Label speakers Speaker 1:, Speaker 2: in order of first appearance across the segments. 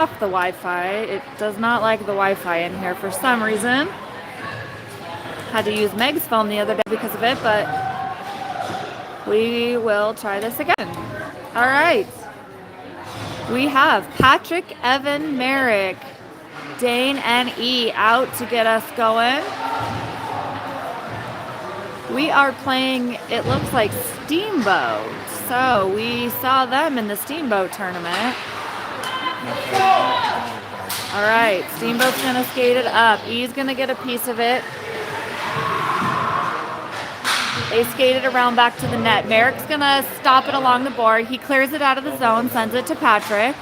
Speaker 1: off the Wi-Fi. It does not like the Wi-Fi in here for some reason. Had to use Meg's phone the other day because of it, but we will try this again. All right. We have Patrick, Evan, Merrick, Dane, and E out to get us going. We are playing, it looks like Steamboat. So we saw them in the Steamboat tournament. All right, Steamboat's gonna skate it up. E's gonna get a piece of it. They skate it around back to the net. Merrick's gonna stop it along the board. He clears it out of the zone, sends it to Patrick.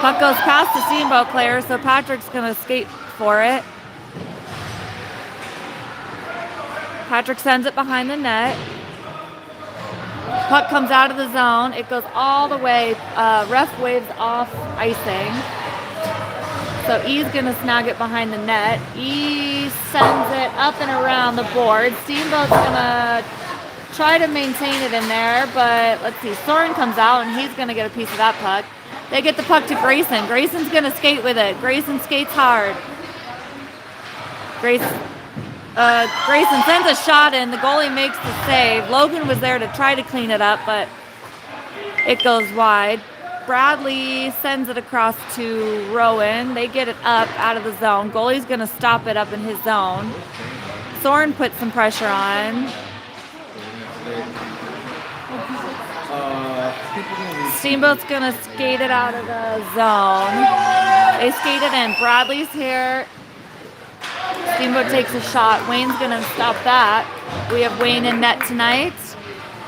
Speaker 1: Puck goes past the Steamboat player, so Patrick's gonna skate for it. Patrick sends it behind the net. Puck comes out of the zone. It goes all the way. Ref waves off icing. So E's going to snag it behind the net. E sends it up and around the board. Steamboat's going to try to maintain it in there, but let's see. Soren comes out, and he's going to get a piece of that puck. They get the puck to Grayson. Grayson's going to skate with it. Grayson skates hard. Grayson sends a shot in. The goalie makes the save. Logan was there to try to clean it up, but it goes wide. Bradley sends it across to Rowan. They get it up out of the zone. Goalie's going to stop it up in his zone. Soren puts some pressure on. Steamboat's going to skate it out of the zone. They skate it in. Bradley's here. Steamboat takes a shot. Wayne's going to stop that. We have Wayne in net tonight.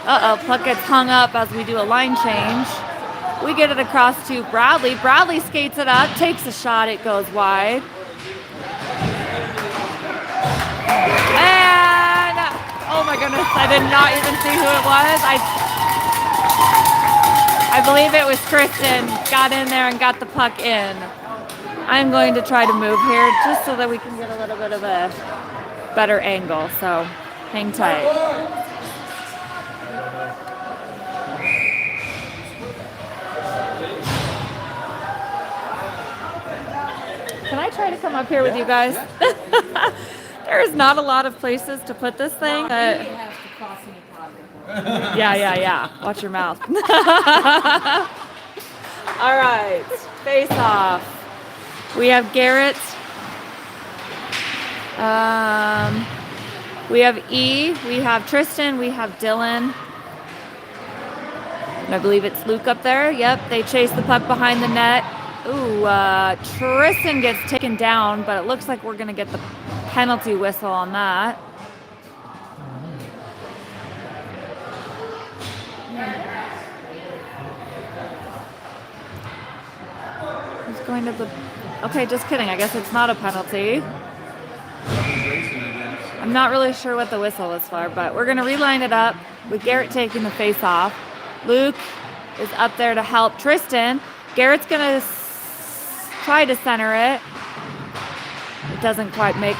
Speaker 1: Puck gets hung up as we do a line change. We get it across to Bradley. Bradley skates it up, takes a shot. It goes wide. And, oh my goodness, I did not even see who it was. I believe it was Kristen. Got in there and got the puck in. I'm going to try to move here just so that we can get a little bit of a better angle. So hang tight. Can I try to come up here with you guys? There's not a lot of places to put this thing. Yeah. Watch your mouth. All right, face off. We have Garrett. We have E. We have Tristan. We have Dylan. And I believe it's Luke up there. Yep, they chase the puck behind the net. Ooh, Tristan gets taken down, but it looks like we're going to get the penalty whistle on that. Who's going to the... Okay, just kidding. I guess it's not a penalty. I'm not really sure what the whistle was for, but we're going to reline it up with Garrett taking the face off. Luke is up there to help Tristan. Garrett's going to try to center it. It doesn't quite make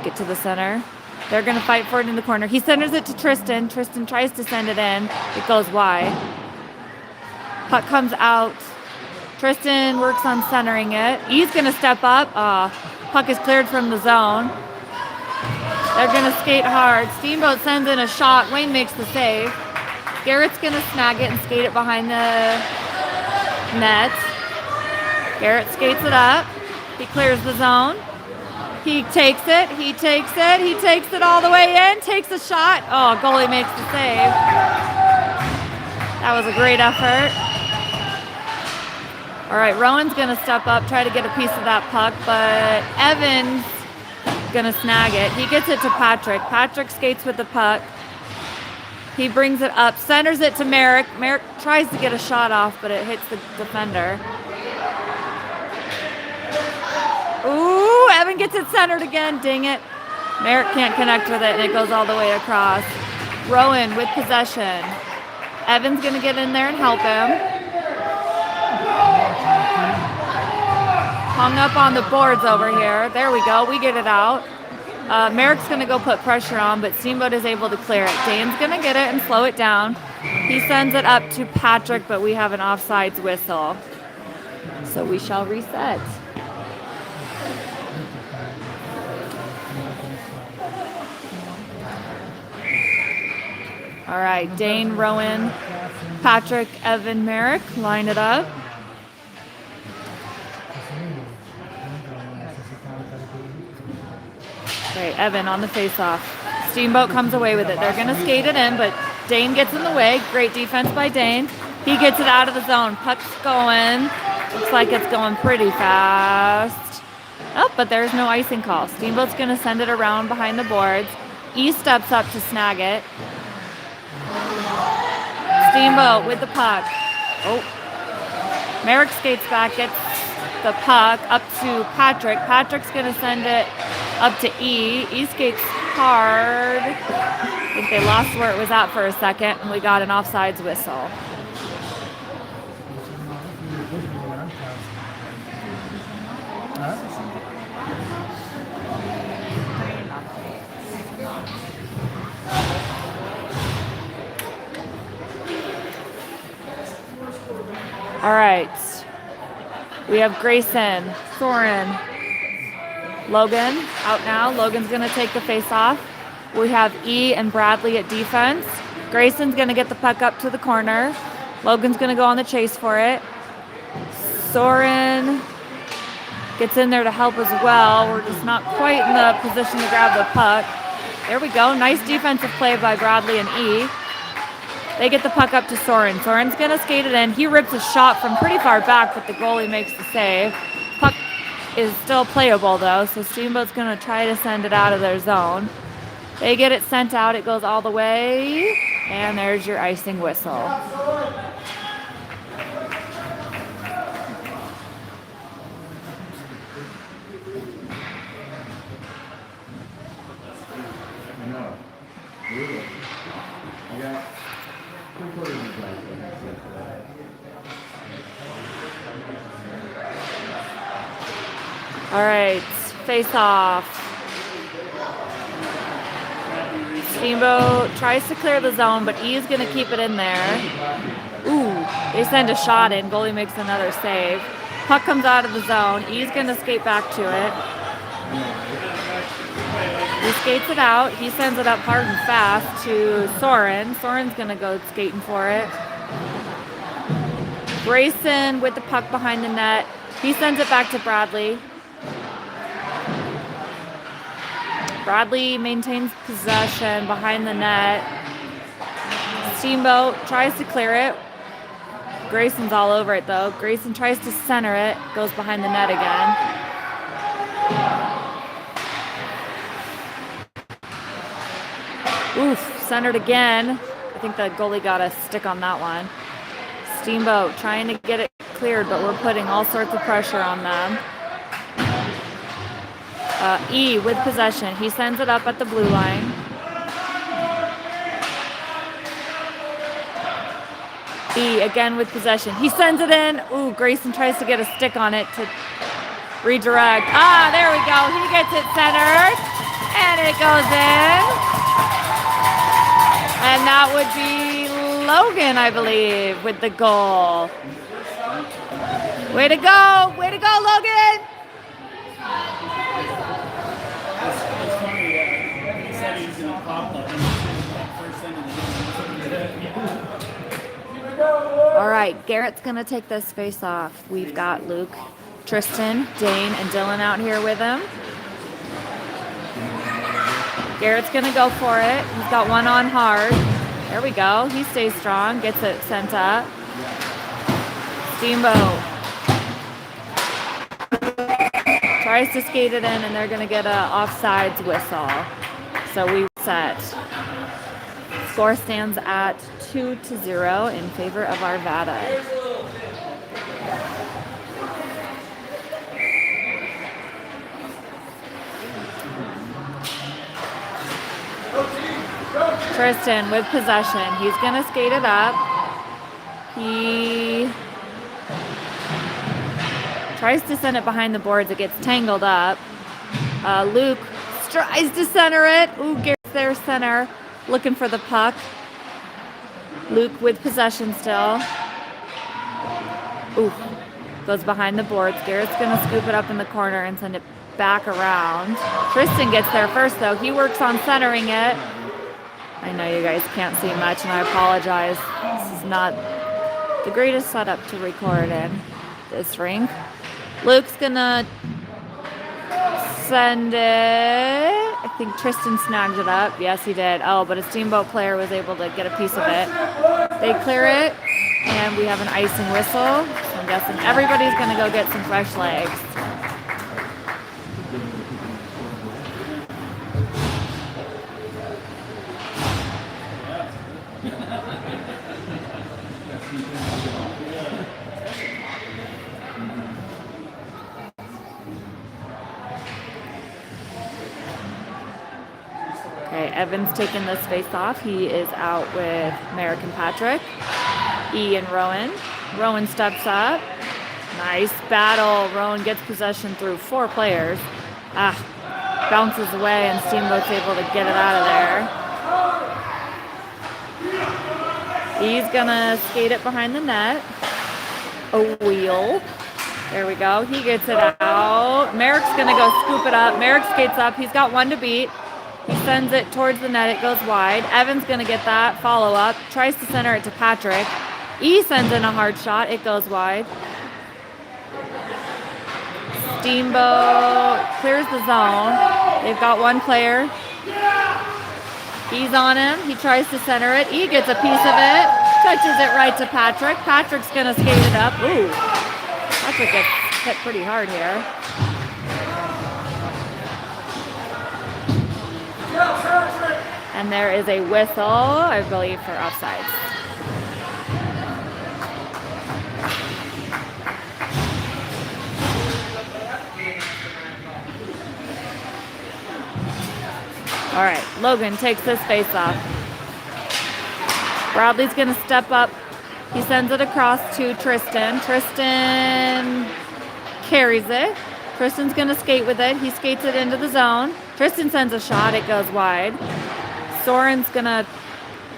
Speaker 1: it to the center. They're going to fight for it in the corner. He centers it to Tristan. Tristan tries to send it in. It goes wide. Puck comes out. Tristan works on centering it. He's going to step up. Puck is cleared from the zone. They're going to skate hard. Steamboat sends in a shot. Wayne makes the save. Garrett's going to snag it and skate it behind the net. Garrett skates it up. He clears the zone. He takes it. He takes it all the way in. Takes a shot. Oh, goalie makes the save. That was a great effort. All right, Rowan's going to step up, try to get a piece of that puck, but Evan's going to snag it. He gets it to Patrick. Patrick skates with the puck. He brings it up, centers it to Merrick. Merrick tries to get a shot off, but it hits the defender. Ooh, Evan gets it centered again. Dang it. Merrick can't connect with it, and it goes all the way across. Rowan with possession. Evan's going to get in there and help him. Hung up on the boards over here. There we go. We get it out. Merrick's going to go put pressure on, but Steamboat is able to clear it. Dane's going to get it and slow it down. He sends it up to Patrick, but we have an offsides whistle. So we shall reset. All right, Dane, Rowan, Patrick, Evan, Merrick, line it up. Great, Evan on the face-off. Steamboat comes away with it. They're going to skate it in, but Dane gets in the way. Great defense by Dane. He gets it out of the zone. Puck's going. Looks like it's going pretty fast. Oh, but there's no icing call. Steamboat's going to send it around behind the boards. E steps up to snag it. Steamboat with the puck. Oh. Merrick skates back, gets the puck up to Patrick. Patrick's going to send it up to E. E skates hard. I think they lost where it was at for a second, and we got an offsides whistle. All right. We have Grayson, Soren, Logan out now. Logan's going to take the face off. We have E and Bradley at defense. Grayson's going to get the puck up to the corner. Logan's going to go on the chase for it. Soren gets in there to help as well. We're just not quite in the position to grab the puck. There we go. Nice defensive play by Bradley and E. They get the puck up to Soren. Soren's going to skate it in. He rips a shot from pretty far back, but the goalie makes the save. Puck is still playable, though, so Steamboat's going to try to send it out of their zone. They get it sent out. It goes all the way, and there's your icing whistle. All right, face off. Steamboat tries to clear the zone, but E's going to keep it in there. Ooh, they send a shot in. Goalie makes another save. Puck comes out of the zone. E's going to skate back to it. He skates it out. He sends it up hard and fast to Soren. Soren's going to go skating for it. Grayson with the puck behind the net. He sends it back to Bradley. Bradley maintains possession behind the net. Steamboat tries to clear it. Grayson's all over it, though. Grayson tries to center it. Goes behind the net again. Oof, centered again. I think the goalie got a stick on that one. Steamboat trying to get it cleared, but we're putting all sorts of pressure on them. E with possession. He sends it up at the blue line. E again with possession. He sends it in. Ooh, Grayson tries to get a stick on it to redirect. Ah, there we go. He gets it centered, and it goes in. And that would be Logan, I believe, with the goal. Way to go. Way to go, Logan. All right, Garrett's going to take this face off. We've got Luke, Tristan, Dane, and Dylan out here with him. Garrett's going to go for it. He's got one on hard. There we go. He stays strong, gets it sent up. Steamboat tries to skate it in, and they're going to get an offsides whistle. So we set. Score stands at 2-0 in favor of Arvada. Tristan with possession. He's going to skate it up. He tries to send it behind the boards. It gets tangled up. Luke tries to center it. Ooh, Garrett's there center. Looking for the puck. Luke with possession still. Ooh. Goes behind the boards. Garrett's going to scoop it up in the corner and send it back around. Tristan gets there first, though. He works on centering it. I know you guys can't see much, and I apologize. This is not the greatest setup to record in this rink. Luke's going to send it. I think Tristan snagged it up. Yes, he did. Oh, but a Steamboat player was able to get a piece of it. They clear it, and we have an icing whistle. So I'm guessing everybody's going to go get some fresh legs. Okay, Evan's taking this face off. He is out with Merrick and Patrick. E and Rowan. Rowan steps up. Nice battle. Rowan gets possession through 4 players. Bounces away, and Steamboat's able to get it out of there. He's gonna skate it behind the net. A wheel. There we go. He gets it out. Merrick's gonna go scoop it up. Merrick skates up. He's got 1 to beat. He sends it towards the net. It goes wide. Evan's going to get that. Follow up. Tries to center it to Patrick. E sends in a hard shot. It goes wide. Steamboat clears the zone. They've got 1 player. E's on him. He tries to center it. E gets a piece of it. Touches it right to Patrick. Patrick's going to skate it up. Ooh. Patrick gets hit pretty hard here. And there is a whistle, I believe, for offsides. All right, Logan takes this face off. Bradley's going to step up. He sends it across to Tristan. Tristan carries it. Tristan's going to skate with it. He skates it into the zone. Tristan sends a shot. It goes wide. Soren's going to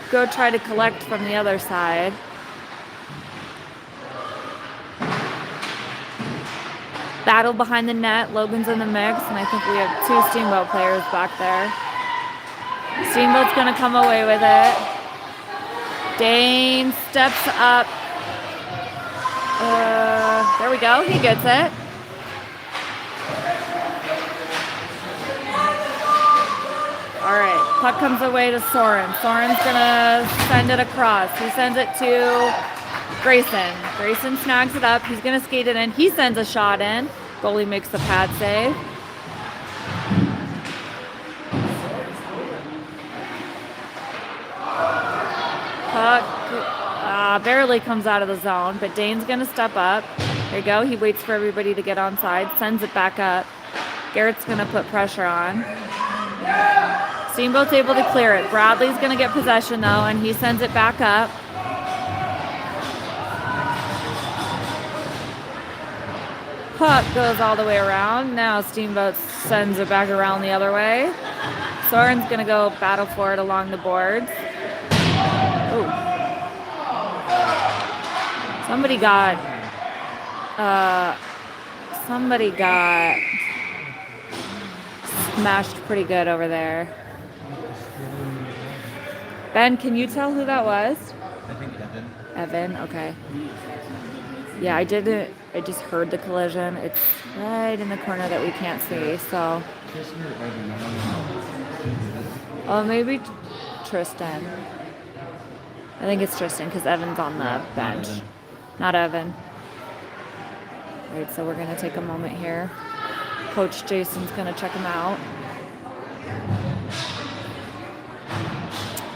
Speaker 1: go try to collect from the other side. Battle behind the net. Logan's in the mix, and I think we have 2 Steamboat players back there. Steamboat's going to come away with it. Dane steps up. There we go. He gets it. All right, puck comes away to Soren. Soren's gonna send it across. He sends it to Grayson. Grayson snags it up. He's gonna skate it in. He sends a shot in. Goalie makes the pad save. Puck barely comes out of the zone, but Dane's gonna step up. There you go. He waits for everybody to get onside, sends it back up. Garrett's gonna put pressure on. Steamboat's able to clear it. Bradley's going to get possession, though, and he sends it back up. Puck goes all the way around. Now Steamboat sends it back around the other way. Soren's going to go battle for it along the boards. Ooh. Somebody got smashed pretty good over there. Ben, can you tell who that was?
Speaker 2: I think Evan.
Speaker 1: Evan, okay. Yeah, I just heard the collision. It's right in the corner that we can't see, so. Oh, maybe Tristan. I think it's Tristan because Evan's on the bench. Not Evan. All right, so we're going to take a moment here. Coach Jason's going to check him out.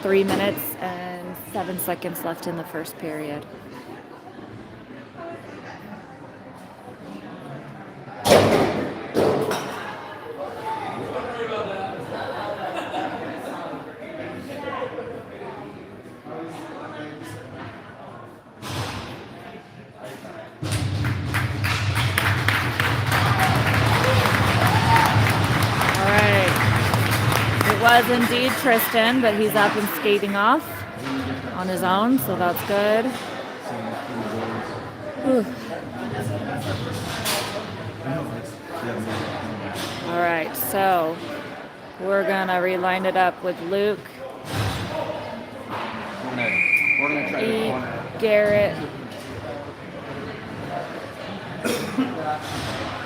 Speaker 1: 3 minutes and 7 seconds left in the first period. Was indeed Tristan, but he's up and skating off on his own, so that's good. Whew. All right, so we're gonna reline it up with Luke,
Speaker 2: We're gonna try the corner.
Speaker 1: Garrett.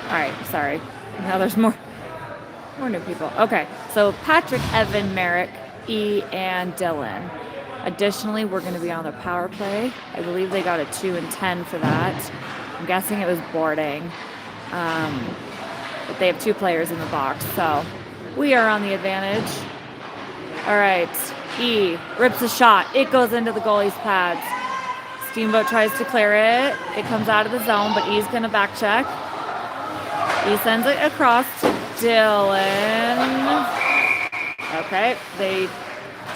Speaker 1: All right, sorry. Now there's more new people. Okay, so Patrick, Evan, Merrick, E, and Dylan. Additionally, we're going to be on the power play. I believe they got a 2 and 10 for that. I'm guessing it was boarding. But they have 2 players in the box, so we are on the advantage. All right, E rips a shot. It goes into the goalie's pads. Steamboat tries to clear it. It comes out of the zone, but E's going to back check. E sends it across to Dylan. Okay,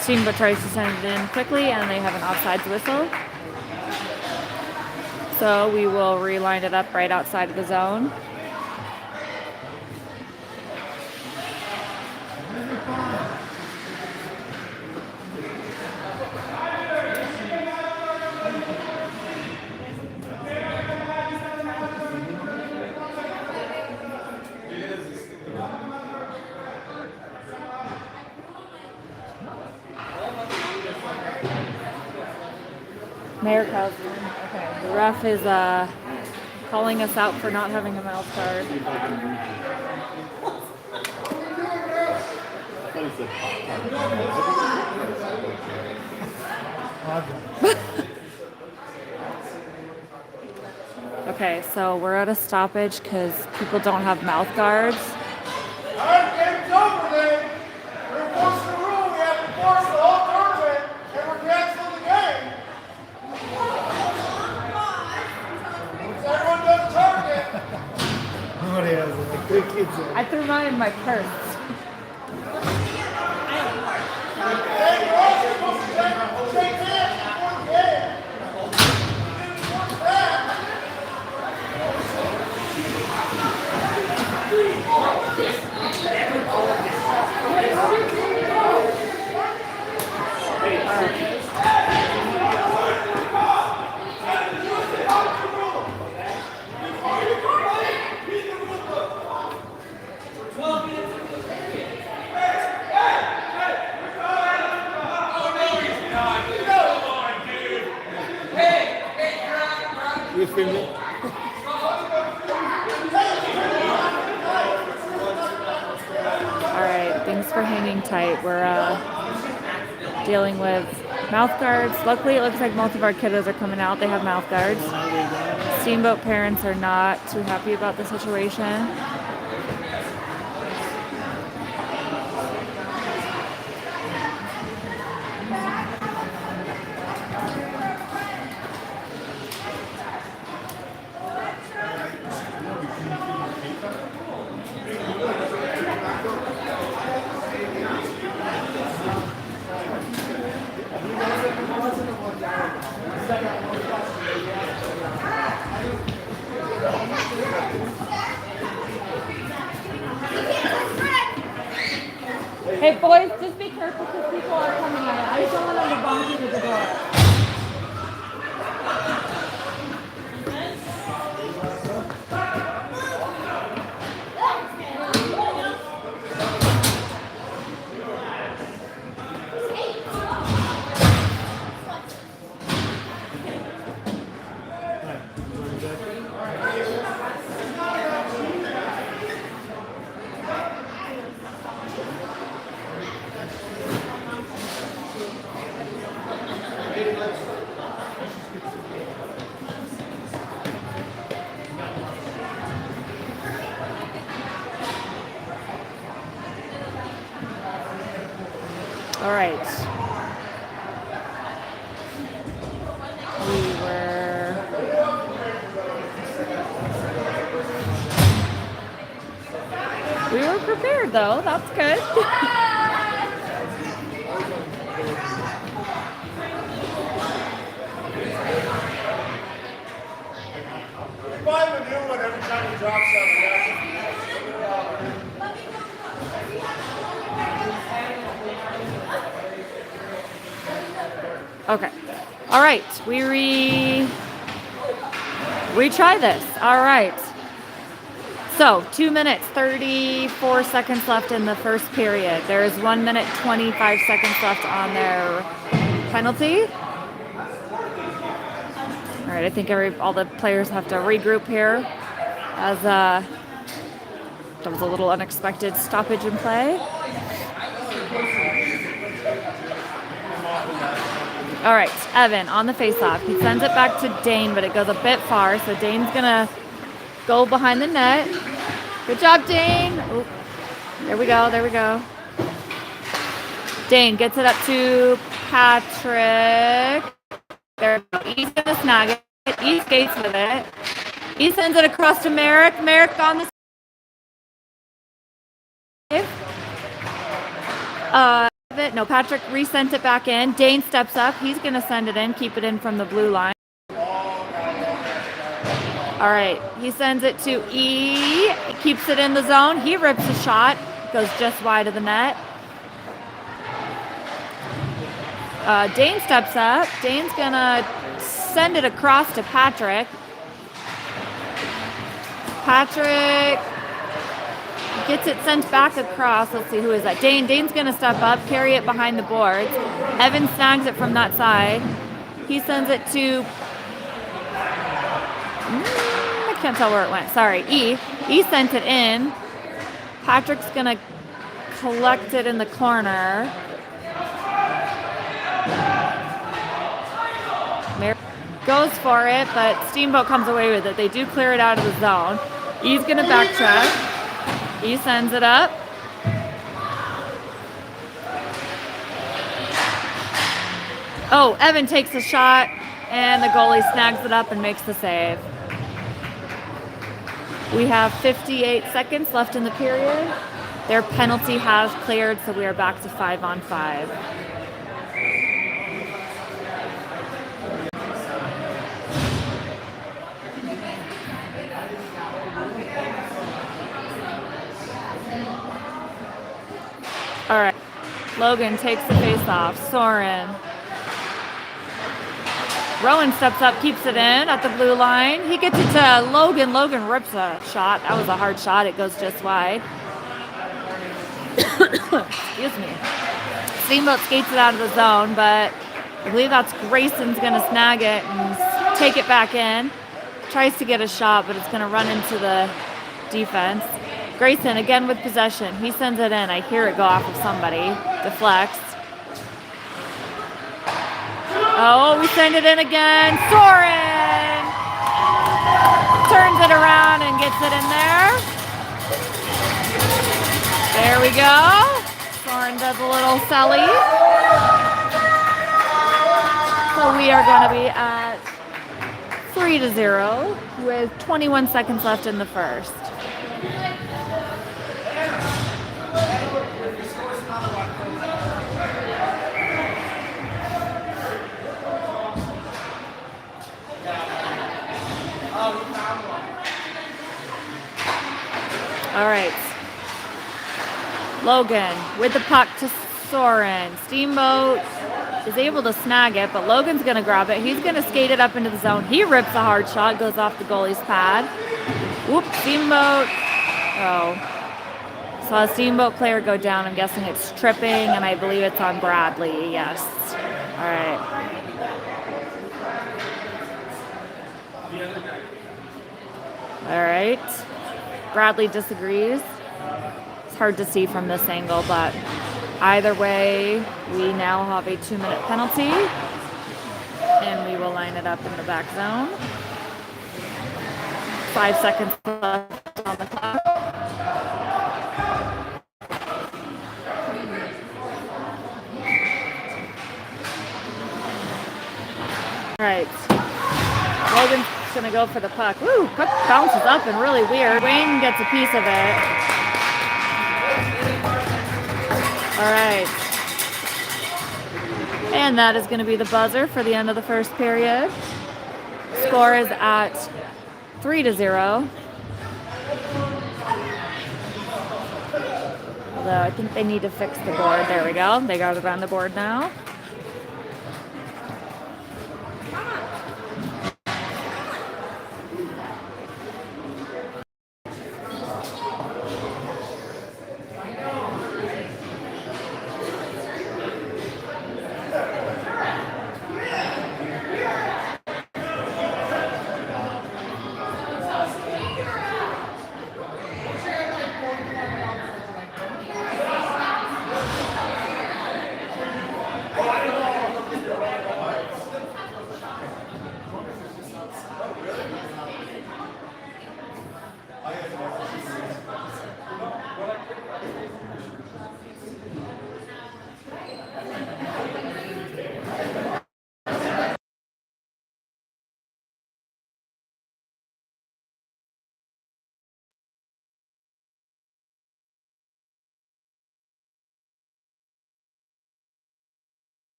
Speaker 1: Steamboat tries to send it in quickly, and they have an offsides whistle. So we will reline it up right outside of the zone. Mayor Cosman. Okay. The ref is calling us out for not having a mouth guard. Okay, so we're at a stoppage because people don't have mouth guards.
Speaker 3: All right, game's over then. We're enforcing the rule. We have to enforce the whole tournament, and we're canceling the game. So everyone does target.
Speaker 4: Nobody has it. Like 3 kids in.
Speaker 1: I threw mine in my purse.
Speaker 3: Hey, you're also supposed to shake hands before the game. You didn't enforce that.
Speaker 4: You filming?
Speaker 1: All right, thanks for hanging tight. We're dealing with mouth guards. Luckily, it looks like most of our kiddos are coming out. They have mouth guards. Steamboat parents are not too happy about the situation. Hey boys, just be careful because people are coming out. I just don't want them to bump into the door. All right. We were prepared though. That's good.
Speaker 3: Buy him a new one every time he drops something.
Speaker 1: Okay. All right. We retry this. All right. So 2 minutes, 34 seconds left in the first period. There is 1 minute, 25 seconds left on their penalty. All right, I think all the players have to regroup here as that was a little unexpected stoppage in play. All right, Evan on the faceoff. He sends it back to Dane, but it goes a bit far, so Dane's gonna go behind the net. Good job, Dane. Ooh, there we go, there we go. Dane gets it up to Patrick. There we go. He's gonna snag it. He skates with it. He sends it across to Merrick. Merrick on the save. No, Patrick resent it back in. Dane steps up. He's going to send it in, keep it in from the blue line. All right, he sends it to E. He keeps it in the zone. He rips a shot. Goes just wide of the net. Dane steps up. Dane's going to send it across to Patrick. Patrick gets it sent back across. Let's see, who is that? Dane. Dane's going to step up, carry it behind the boards. Evan snags it from that side. He sends it to... I can't tell where it went. Sorry, E. E sent it in. Patrick's going to collect it in the corner. Goes for it, but Steamboat comes away with it. They do clear it out of the zone. E's going to backtrack. E sends it up. Oh, Evan takes a shot, and the goalie snags it up and makes the save. We have 58 seconds left in the period. Their penalty has cleared, so we are back to 5-on-5. All right, Logan takes the face off. Soren. Rowan steps up, keeps it in at the blue line. He gets it to Logan. Logan rips a shot. That was a hard shot. It goes just wide. Excuse me. Steamboat skates it out of the zone, but I believe that's Grayson's going to snag it and take it back in. Tries to get a shot, but it's going to run into the defense. Grayson again with possession. He sends it in. I hear it go off of somebody. Deflects. Oh, we send it in again. Soren turns it around and gets it in there. There we go. Soren does a little celly. So we are going to be at 3-0 with 21 seconds left in the first. All right. Logan with the puck to Soren. Steamboat is able to snag it, but Logan's going to grab it. He's going to skate it up into the zone. He rips a hard shot, goes off the goalie's pad. Whoop, Steamboat. Oh. Saw a Steamboat player go down. I'm guessing it's tripping, and I believe it's on Bradley. Yes. All right. All right. Bradley disagrees. It's hard to see from this angle, but either way, we now have a 2-minute penalty, and we will line it up in the back zone. 5 seconds left on the clock. All right. Logan's going to go for the puck. Woo! Puck bounces up and really weird. Wayne gets a piece of it. All right. And that is going to be the buzzer for the end of the first period. Score is at 3-0. Although I think they need to fix the board. There we go. They got it on the board now.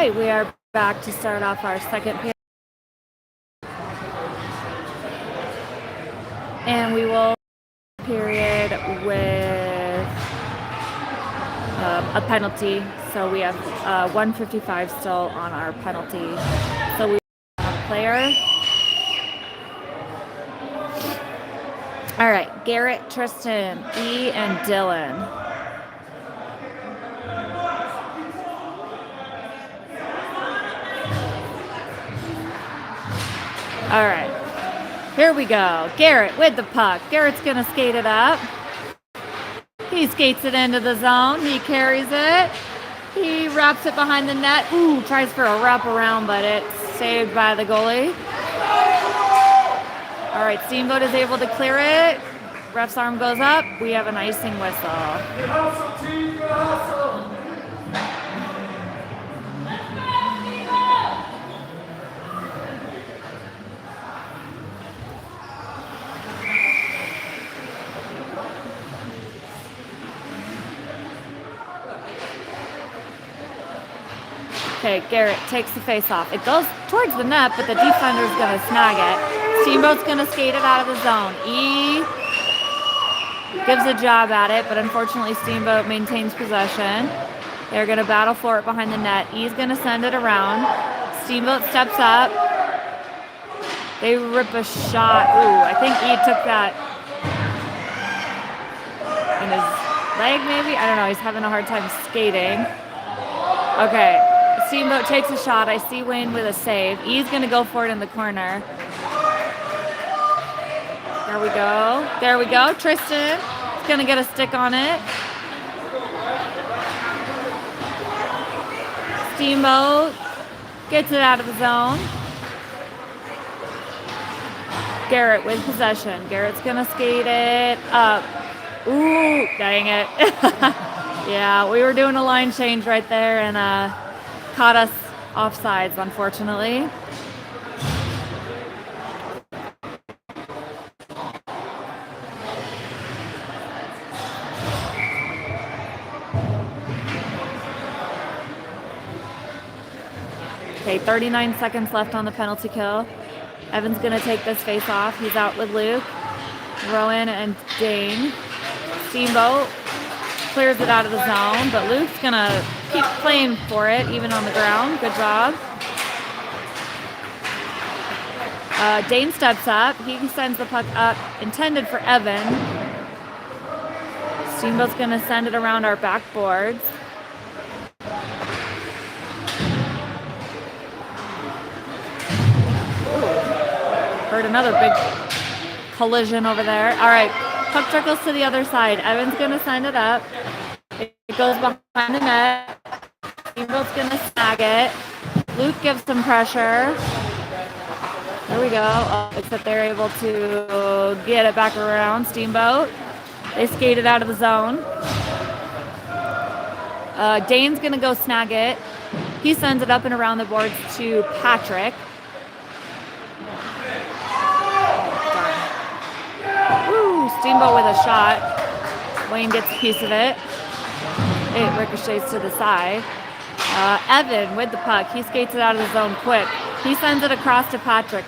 Speaker 1: right, we are back to start off our second period. And we will period with a penalty. So we have 155 still on our penalty. So we have a player. All right, Garrett, Tristan, E, and Dylan. All right, here we go. Garrett with the puck. Garrett's gonna skate it up. He skates it into the zone. He carries it. He wraps it behind the net. Ooh, tries for a wraparound, but it's saved by the goalie. All right, Steamboat is able to clear it. Ref's arm goes up. We have an icing whistle.
Speaker 3: Good hustle, team. Good hustle.
Speaker 1: Okay, Garrett takes the face off. It goes towards the net, but the defender's going to snag it. Steamboat's going to skate it out of the zone. E gives a job at it, but unfortunately Steamboat maintains possession. They're going to battle for it behind the net. E's going to send it around. Steamboat steps up. They rip a shot. Ooh, I think E took that in his leg maybe? I don't know. He's having a hard time skating. Okay. Steamboat takes a shot. I see Wayne with a save. E's going to go for it in the corner. There we go. There we go. Tristan is going to get a stick on it. Steamboat gets it out of the zone. Garrett with possession. Garrett's going to skate it up. Ooh, dang it. Yeah, we were doing a line change right there and caught us offsides, unfortunately. Okay, 39 seconds left on the penalty kill. Evan's going to take this face off. He's out with Luke, Rowan, and Dane. Steamboat clears it out of the zone, but Luke's going to keep playing for it, even on the ground. Good job. Dane steps up. He sends the puck up, intended for Evan. Steamboat's going to send it around our backboards. Heard another big collision over there. All right, puck trickles to the other side. Evan's going to send it up. It goes behind the net. Steamboat's going to snag it. Luke gives some pressure. There we go. Except they're able to get it back around. Steamboat. They skate it out of the zone. Dane's going to go snag it. He sends it up and around the boards to Patrick. Woo! Steamboat with a shot. Wayne gets a piece of it. It ricochets to the side. Evan with the puck. He skates it out of the zone quick. He sends it across to Patrick.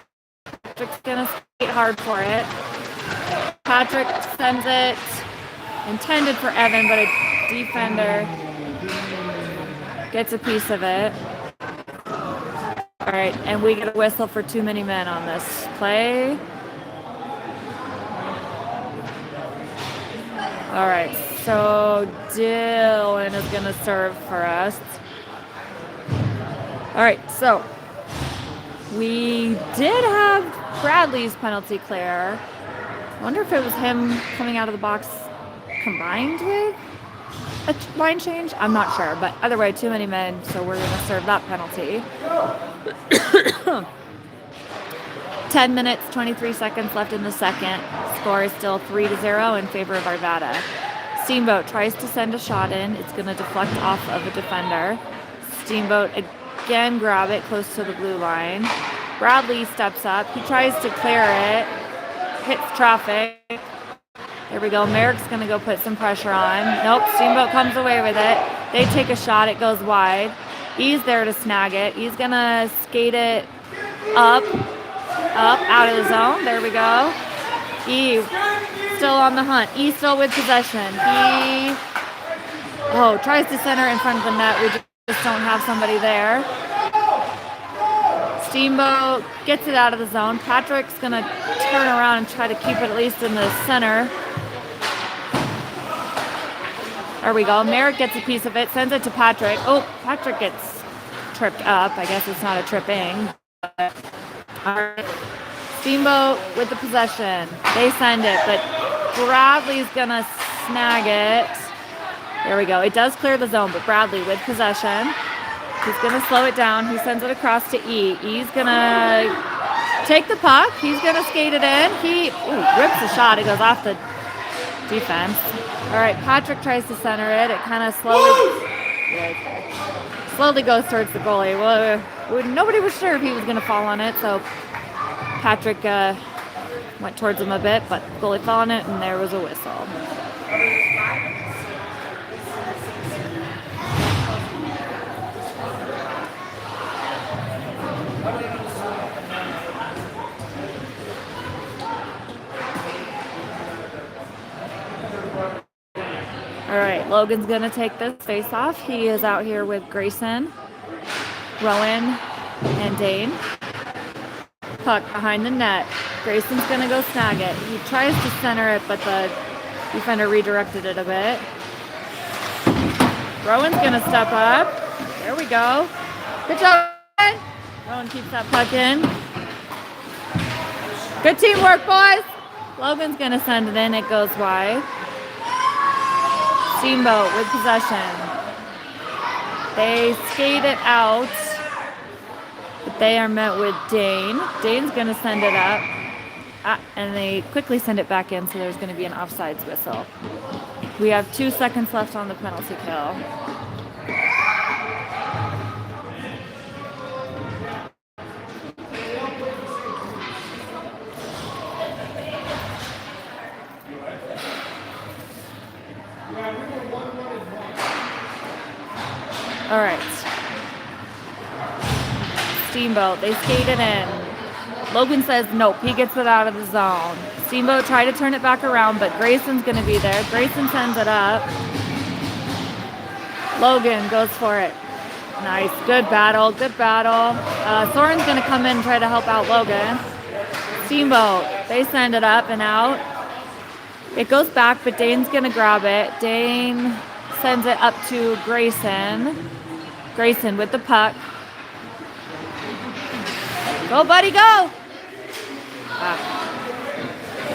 Speaker 1: Patrick's going to skate hard for it. Patrick sends it intended for Evan, but a defender gets a piece of it. All right, and we get a whistle for too many men on this play. All right, so Dylan is going to serve for us. All right, so we did have Bradley's penalty clear. I wonder if it was him coming out of the box combined with a line change. I'm not sure, but either way, too many men, so we're going to serve that penalty. 10 minutes, 23 seconds left in the second. Score is still 3-0 in favor of Arvada. Steamboat tries to send a shot in. It's going to deflect off of a defender. Steamboat again grab it close to the blue line. Bradley steps up. He tries to clear it. Hits traffic. There we go. Merrick's going to go put some pressure on. Nope. Steamboat comes away with it. They take a shot. It goes wide. He's there to snag it. He's gonna skate it up, out of the zone. There we go. E still on the hunt. E still with possession. E tries to center in front of the net. We just don't have somebody there. Steamboat gets it out of the zone. Patrick's gonna turn around and try to keep it at least in the center. There we go. Merrick gets a piece of it, sends it to Patrick. Oh, Patrick gets tripped up. I guess it's not a tripping. All right. Steamboat with the possession. They send it, but Bradley's gonna snag it. There we go. It does clear the zone, but Bradley with possession. He's gonna slow it down. He sends it across to E. E's gonna take the puck. He's gonna skate it in. He rips the shot. It goes off the defense. All right, Patrick tries to center it. It kind of slowly goes towards the goalie. Well, nobody was sure if he was going to fall on it, so Patrick went towards him a bit, but the goalie fell on it, and there was a whistle. All right, Logan's going to take this face off. He is out here with Grayson, Rowan, and Dane. Puck behind the net. Grayson's going to go snag it. He tries to center it, but the defender redirected it a bit. Rowan's going to step up. There we go. Good job, Rowan. Rowan keeps that puck in. Good teamwork, boys. Logan's going to send it in. It goes wide. Steamboat with possession. They skate it out, but they are met with Dane. Dane's going to send it up, and they quickly send it back in, so there's going to be an offsides whistle. We have 2 seconds left on the penalty kill. All right. Steamboat, they skate it in. Logan says nope, he gets it out of the zone. Steamboat tried to turn it back around, but Grayson's going to be there. Grayson sends it up. Logan goes for it. Nice, good battle, good battle. Soren's going to come in and try to help out Logan. Steamboat, they send it up and out. It goes back, but Dane's going to grab it. Dane sends it up to Grayson. Grayson with the puck. Go, buddy, go!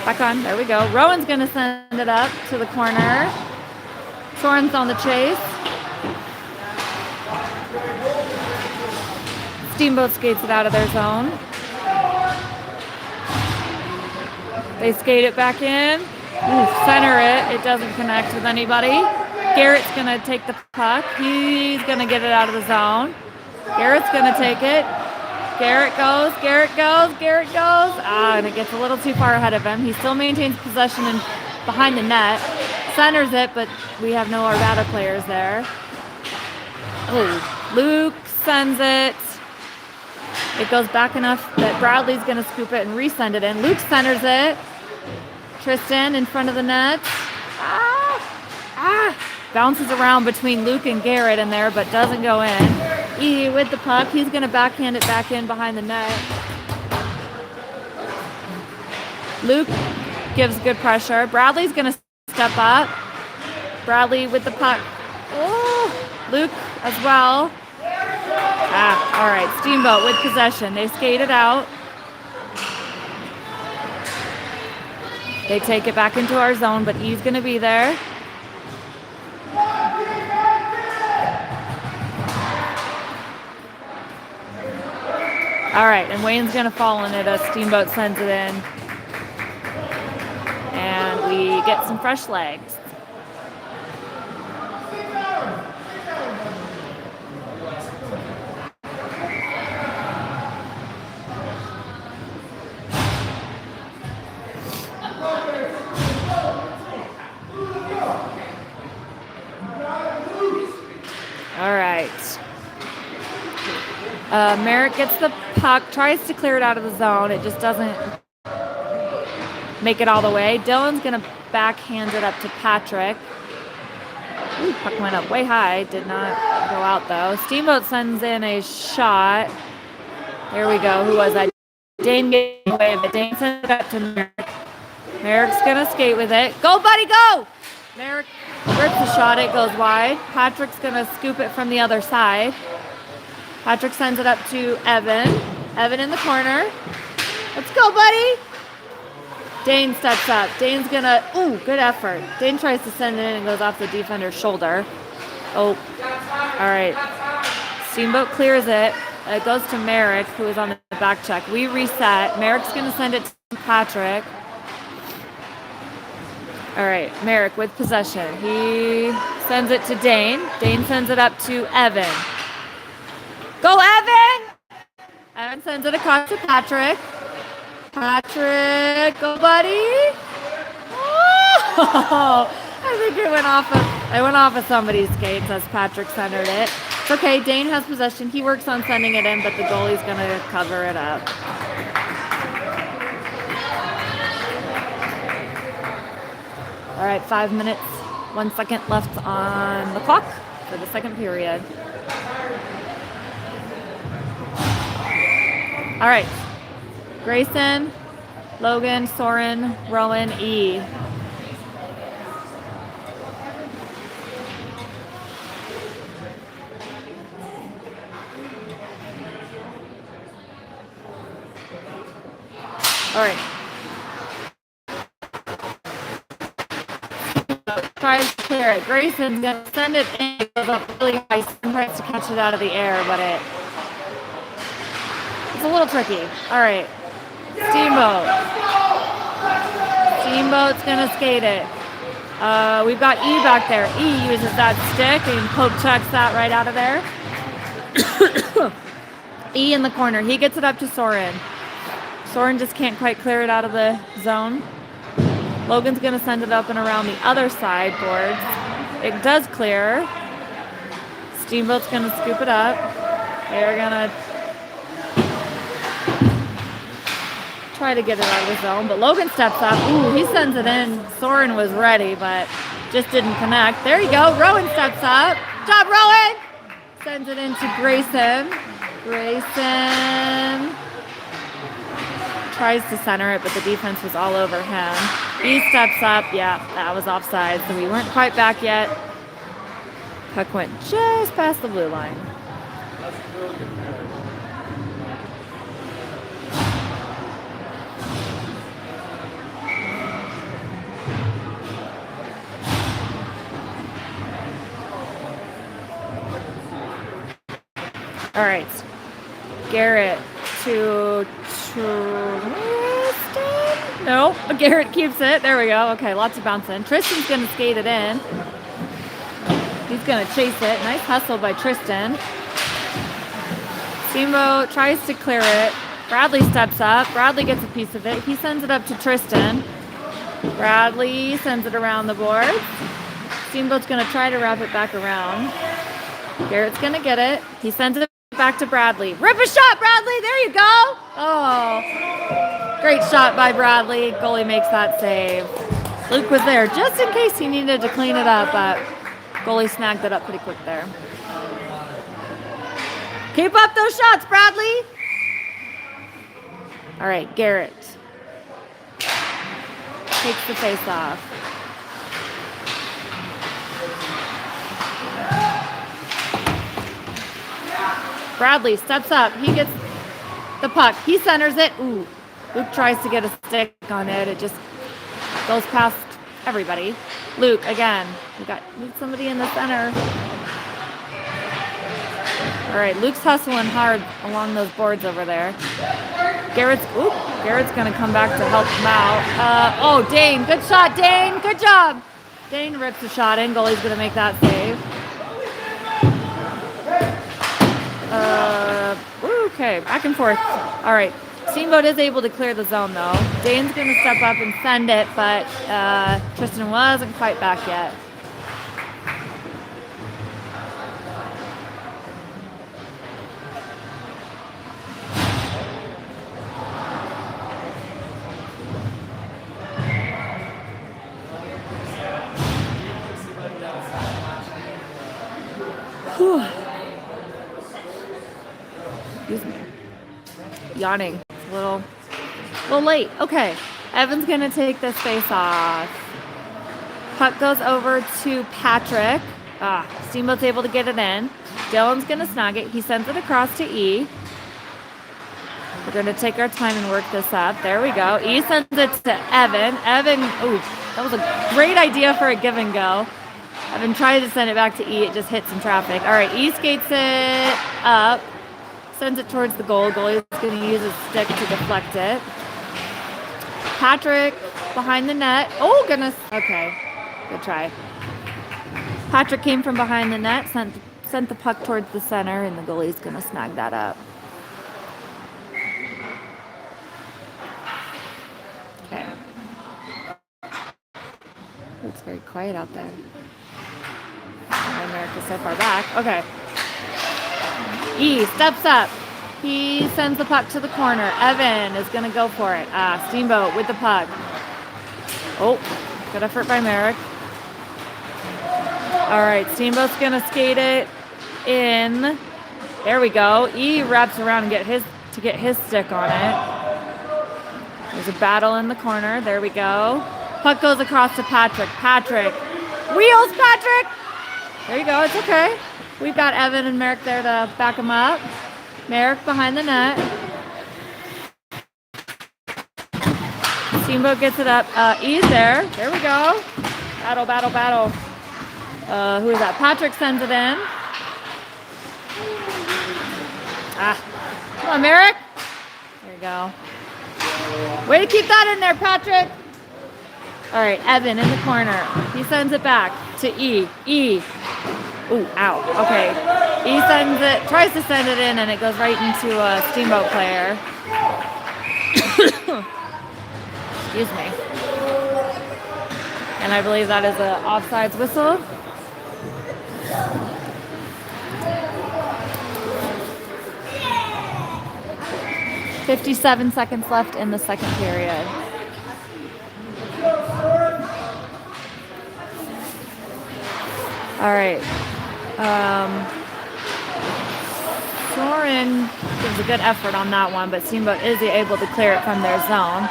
Speaker 1: Back on. There we go. Rowan's going to send it up to the corner. Soren's on the chase. Steamboat skates it out of their zone. They skate it back in. Center it. It doesn't connect with anybody. Garrett's going to take the puck. He's going to get it out of the zone. Garrett's going to take it. Garrett goes. Garrett goes. Garrett goes. And it gets a little too far ahead of him. He still maintains possession behind the net. Centers it, but we have no Arvada players there. Oh, Luke sends it. It goes back enough that Bradley's going to scoop it and resend it in. Luke centers it. Tristan in front of the net. Bounces around between Luke and Garrett in there, but doesn't go in. E with the puck. He's going to backhand it back in behind the net. Luke gives good pressure. Bradley's going to step up. Bradley with the puck. Oh, Luke as well. All right. Steamboat with possession. They skate it out. They take it back into our zone, but E's going to be there. All right, and Wayne's going to fall in it as Steamboat sends it in. And we get some fresh legs. All right. Merrick gets the puck, tries to clear it out of the zone. It just doesn't make it all the way. Dylan's going to backhand it up to Patrick. Ooh, puck went up way high. Did not go out, though. Steamboat sends in a shot. There we go. Who was that? Dane gave away, but Dane sends it up to Merrick. Merrick's going to skate with it. Go, buddy, go! Merrick rips the shot. It goes wide. Patrick's going to scoop it from the other side. Patrick sends it up to Evan. Evan in the corner. Let's go, buddy. Dane steps up. Dane's going to, ooh, good effort. Dane tries to send it in and goes off the defender's shoulder. Oh, all right. Steamboat clears it. It goes to Merrick, who is on the back check. We reset. Merrick's going to send it to Patrick. All right, Merrick with possession. He sends it to Dane. Dane sends it up to Evan. Go, Evan! Evan sends it across to Patrick. Patrick, go, buddy. Oh, I think it went off of somebody's skates as Patrick centered it. It's okay, Dane has possession. He works on sending it in, but the goalie's going to cover it up. All right, 5 minutes, 1 second left on the clock for the second period. All right, Grayson, Logan, Soren, Rowan, E. All right. Tries to clear it. Grayson's going to send it in. It goes up really high. Tries to catch it out of the air, but it's a little tricky. All right. Steamboat. Steamboat's going to skate it. We've got E back there. E uses that stick and poke checks that right out of there. E in the corner. He gets it up to Soren. Soren just can't quite clear it out of the zone. Logan's going to send it up and around the other side boards. It does clear. Steamboat's going to scoop it up. They're going to try to get it out of the zone, but Logan steps up. Ooh, he sends it in. Soren was ready, but just didn't connect. There you go. Rowan steps up. Good job, Rowan! Sends it into Grayson. Grayson tries to center it, but the defense was all over him. He steps up. Yeah, that was offside, so we weren't quite back yet. Puck went just past the blue line. All right, Garrett to Tristan. No, Garrett keeps it. There we go. Okay, lots of bouncing. Tristan's going to skate it in. He's going to chase it. Nice hustle by Tristan. Steamboat tries to clear it. Bradley steps up. Bradley gets a piece of it. He sends it up to Tristan. Bradley sends it around the board. Steamboat's going to try to wrap it back around. Garrett's going to get it. He sends it back to Bradley. Rip a shot, Bradley. There you go. Oh, great shot by Bradley. Goalie makes that save. Luke was there just in case he needed to clean it up, but goalie snagged it up pretty quick there. Keep up those shots, Bradley. All right, Garrett takes the face off. Bradley steps up. He gets the puck. He centers it. Ooh. Luke tries to get a stick on it. It just goes past everybody. Luke, again. Need somebody in the center. All right, Luke's hustling hard along those boards over there. Garrett's going to come back to help him out. Dane. Good shot, Dane. Good job. Dane rips the shot in. Goalie's going to make that save. Okay, back and forth. All right, Steamboat is able to clear the zone, though. Dane's going to step up and send it, but Tristan wasn't quite back yet. Whew. Excuse me. Yawning. It's a little late. Okay. Evan's going to take this face off. Puck goes over to Patrick. Steamboat's able to get it in. Dylan's going to snag it. He sends it across to E. We're going to take our time and work this up. There we go. E sends it to Evan. Evan, ooh, that was a great idea for a give and go. Evan tried to send it back to E. It just hit some traffic. All right, E skates it up. Sends it towards the goal. Goalie's going to use his stick to deflect it. Patrick behind the net. Oh, goodness. Okay, good try. Patrick came from behind the net, sent the puck towards the center, and the goalie's going to snag that up. Okay. It's very quiet out there. America's so far back. Okay. E steps up. He sends the puck to the corner. Evan is going to go for it. Steamboat with the puck. Oh, good effort by Merrick. All right, Steamboat's going to skate it in. There we go. E wraps around and get his stick on it. There's a battle in the corner. There we go. Puck goes across to Patrick. Patrick. Wheels, Patrick! There you go. It's okay. We've got Evan and Merrick there to back him up. Merrick behind the net. Steamboat gets it up. E's there. There we go. Battle, battle, battle. Who is that? Patrick sends it in. Come on, Merrick. There you go. Way to keep that in there, Patrick. All right, Evan in the corner. He sends it back to E. E. Ooh, ow. Okay. E sends it, tries to send it in, and it goes right into a Steamboat player. Excuse me. And I believe that is an offsides whistle. "57 seconds left in the second period." All right. Soren gives a good effort on that one, but Steamboat is able to clear it from their zone.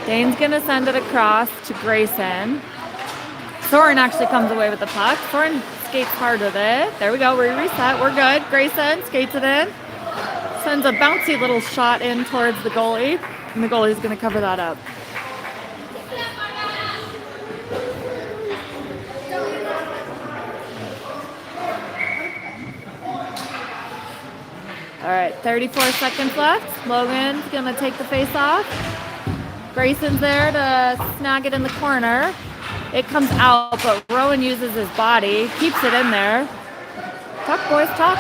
Speaker 1: Dane's going to send it across to Grayson. Soren actually comes away with the puck. Soren skates hard with it. There we go. We reset. We're good. Grayson skates it in. Sends a bouncy little shot in towards the goalie, and the goalie's going to cover that up. All right, 34 seconds left. Logan's going to take the face off. Grayson's there to snag it in the corner. It comes out, but Rowan uses his body, keeps it in there. Talk, boys, talk.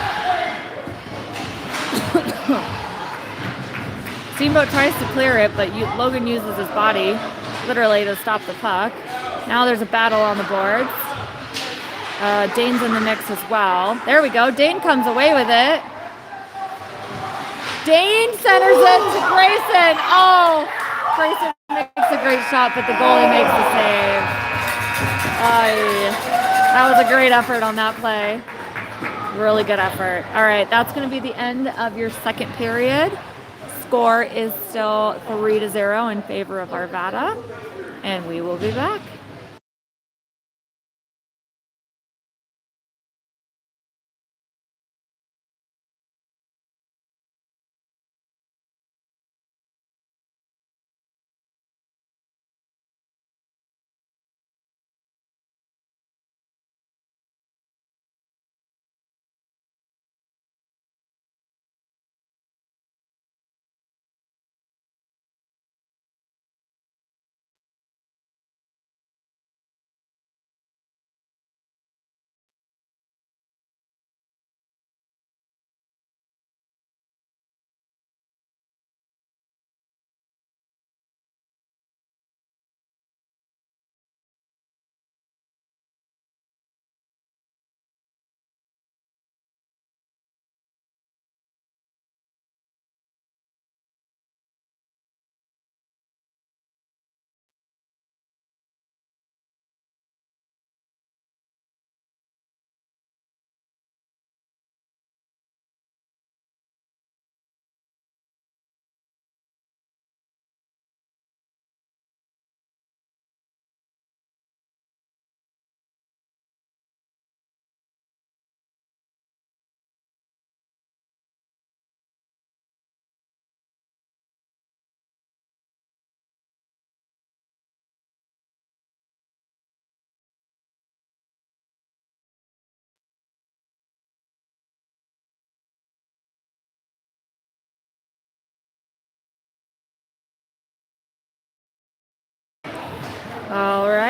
Speaker 1: Steamboat tries to clear it, but Logan uses his body literally to stop the puck. Now there's a battle on the boards. Dane's in the mix as well. There we go. Dane comes away with it. Dane centers it to Grayson. Oh, Grayson makes a great shot, but the goalie makes the save. That was a great effort on that play. Really good effort. All right, that's going to be the end of your second period. Score is still 3-0 in favor of Arvada, and we will be back.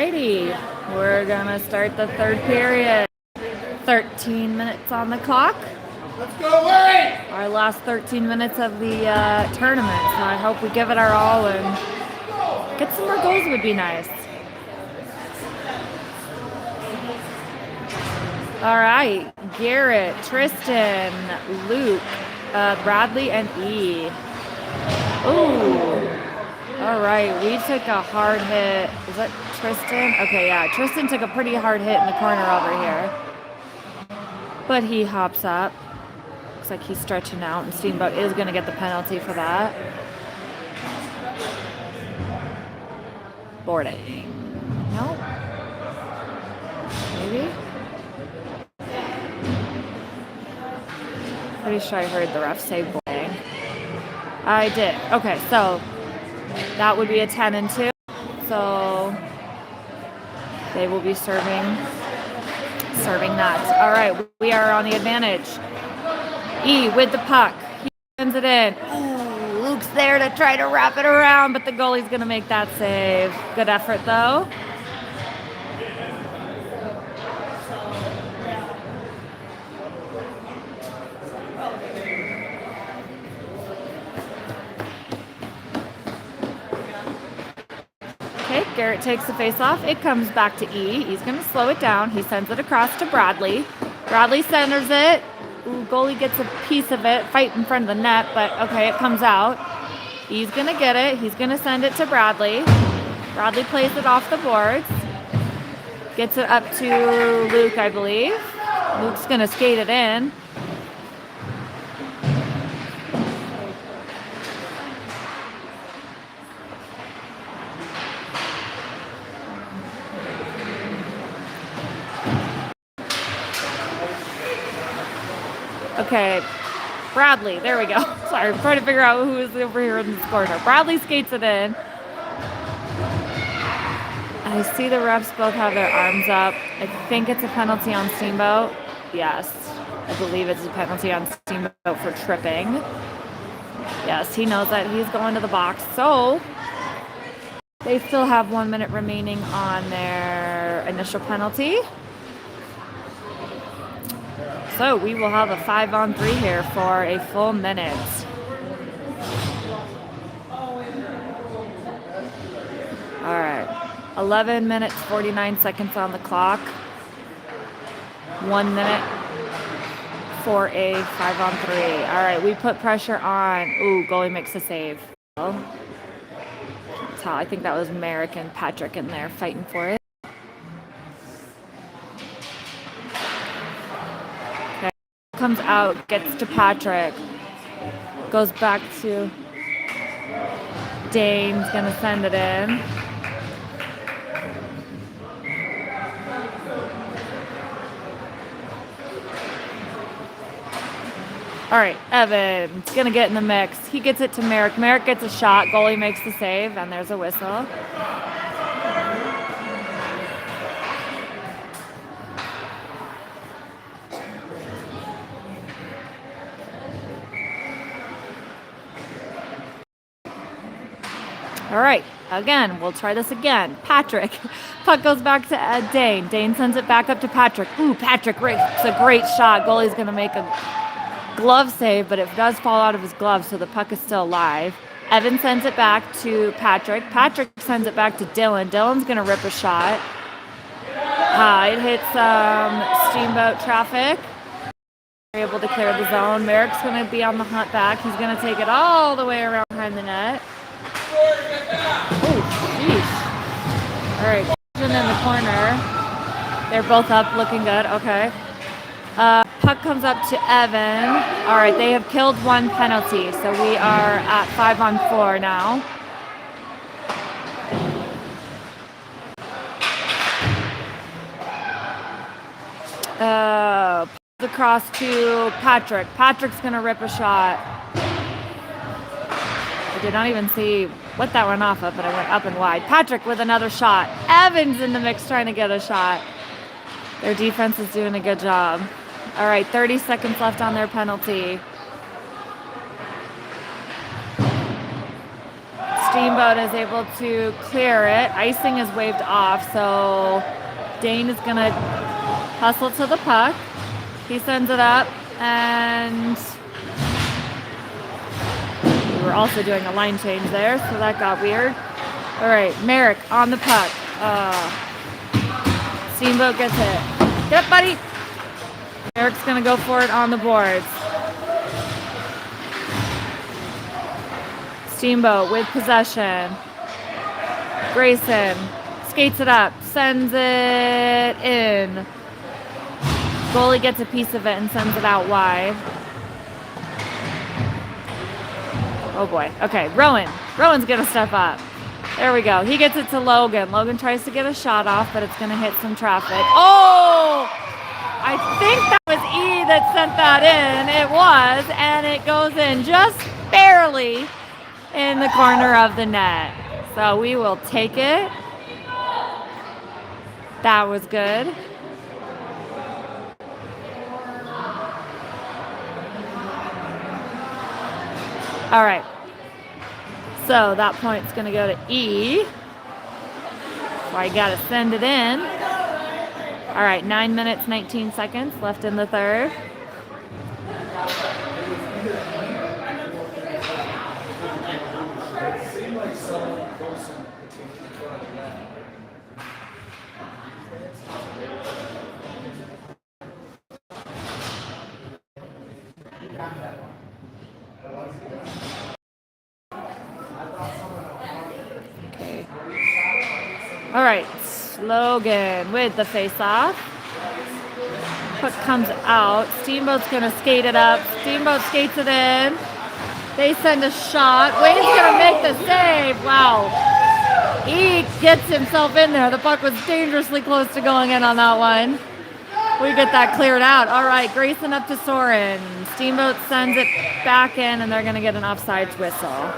Speaker 1: righty. We're gonna start the third period. 13 minutes on the clock.
Speaker 3: Let's go, Larry!
Speaker 1: Our last 13 minutes of the tournament. So I hope we give it our all and get some more goals would be nice. All right, Garrett, Tristan, Luke, Bradley, and E. Ooh. All right, we took a hard hit. Is that Tristan? Okay, yeah. Tristan took a pretty hard hit in the corner over here. But he hops up. Looks like he's stretching out, and Steamboat is going to get the penalty for that. Boarding. No? Maybe? Pretty sure I heard the ref say boarding. I did. Okay, so that would be a 10 and 2. So they will be serving that. All right, we are on the advantage. E with the puck. He sends it in. Ooh, Luke's there to try to wrap it around, but the goalie's going to make that save. Good effort, though. Okay, Garrett takes the face off. It comes back to E. He's going to slow it down. He sends it across to Bradley. Bradley centers it. Ooh, goalie gets a piece of it. Fight in front of the net, but okay, it comes out. He's going to get it. He's going to send it to Bradley. Bradley plays it off the boards. Gets it up to Luke, I believe. Luke's going to skate it in. Okay, Bradley, there we go. Sorry, I'm trying to figure out who is over here in this corner. Bradley skates it in. I see the refs both have their arms up. I think it's a penalty on Steamboat. Yes, I believe it's a penalty on Steamboat for tripping. Yes, he knows that he's going to the box. So they still have 1 minute remaining on their initial penalty. So we will have a 5-on-3 here for a full minute. All right, 11 minutes, 49 seconds on the clock. 1 minute for a 5-on-3. All right, we put pressure on. Ooh, goalie makes a save. I think that was Merrick and Patrick in there fighting for it. Comes out, gets to Patrick, goes back to Dane's gonna send it in. All right, Evan's gonna get in the mix. He gets it to Merrick. Merrick gets a shot. Goalie makes the save, and there's a whistle. All right, again, we'll try this again. Patrick. Puck goes back to Dane. Dane sends it back up to Patrick. Ooh, Patrick, it's a great shot. Goalie's going to make a glove save, but it does fall out of his glove, so the puck is still alive. Evan sends it back to Patrick. Patrick sends it back to Dylan. Dylan's going to rip a shot. It hits Steamboat traffic. They're able to clear the zone. Merrick's going to be on the hunt back. He's going to take it all the way around behind the net. Oh, jeez. All right, in the corner. They're both up, looking good. Okay. Puck comes up to Evan. All right, they have killed one penalty, so we are at 5-on-4 now. Across to Patrick. Patrick's going to rip a shot. I did not even see what that went off of, but it went up and wide. Patrick with another shot. Evans in the mix trying to get a shot. Their defense is doing a good job. All right, 30 seconds left on their penalty. Steamboat is able to clear it. Icing is waved off, so Dane is going to hustle to the puck. He sends it up, and we were also doing a line change there, so that got weird. All right, Merrick on the puck. Steamboat gets it. Get up, buddy. Merrick's going to go for it on the boards. Steamboat with possession. Grayson skates it up, sends it in. Goalie gets a piece of it and sends it out wide. Oh boy. Okay, Rowan. Rowan's going to step up. There we go. He gets it to Logan. Logan tries to get a shot off, but it's going to hit some traffic. Oh! I think that was E that sent that in. It was, and it goes in just barely in the corner of the net. So we will take it. That was good. All right. So that point's going to go to E. So I got to send it in. All right, 9 minutes, 19 seconds left in the third. Okay. All right, Logan with the face-off. Puck comes out. Steamboat's going to skate it up. Steamboat skates it in. They send a shot. Wayne's going to make the save. Wow. He gets himself in there. The puck was dangerously close to going in on that one. We get that cleared out. All right, Grayson up to Soren. Steamboat sends it back in, and they're going to get an offsides whistle.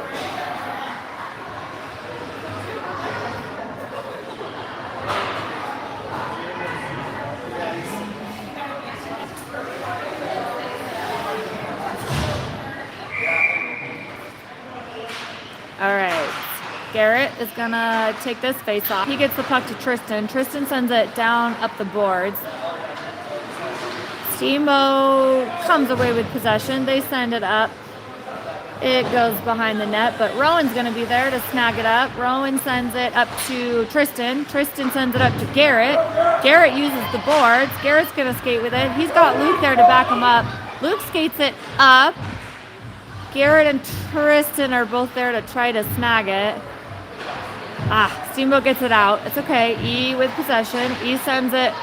Speaker 1: All right, Garrett is gonna take this face off. He gets the puck to Tristan. Tristan sends it down up the boards. Steamboat comes away with possession. They send it up. It goes behind the net, but Rowan's gonna be there to snag it up. Rowan sends it up to Tristan. Tristan sends it up to Garrett. Garrett uses the boards. Garrett's gonna skate with it. He's got Luke there to back him up. Luke skates it up. Garrett and Tristan are both there to try to snag it. Steamboat gets it out. It's okay. E with possession. E sends it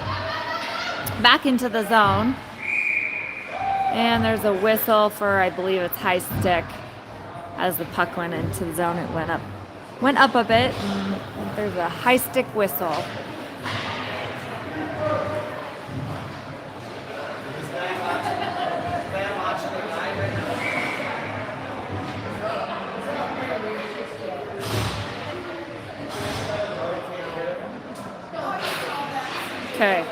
Speaker 1: back into the zone. And there's a whistle for, I believe it's high stick. As the puck went into the zone, it went up a bit. And there's a high stick whistle. Okay.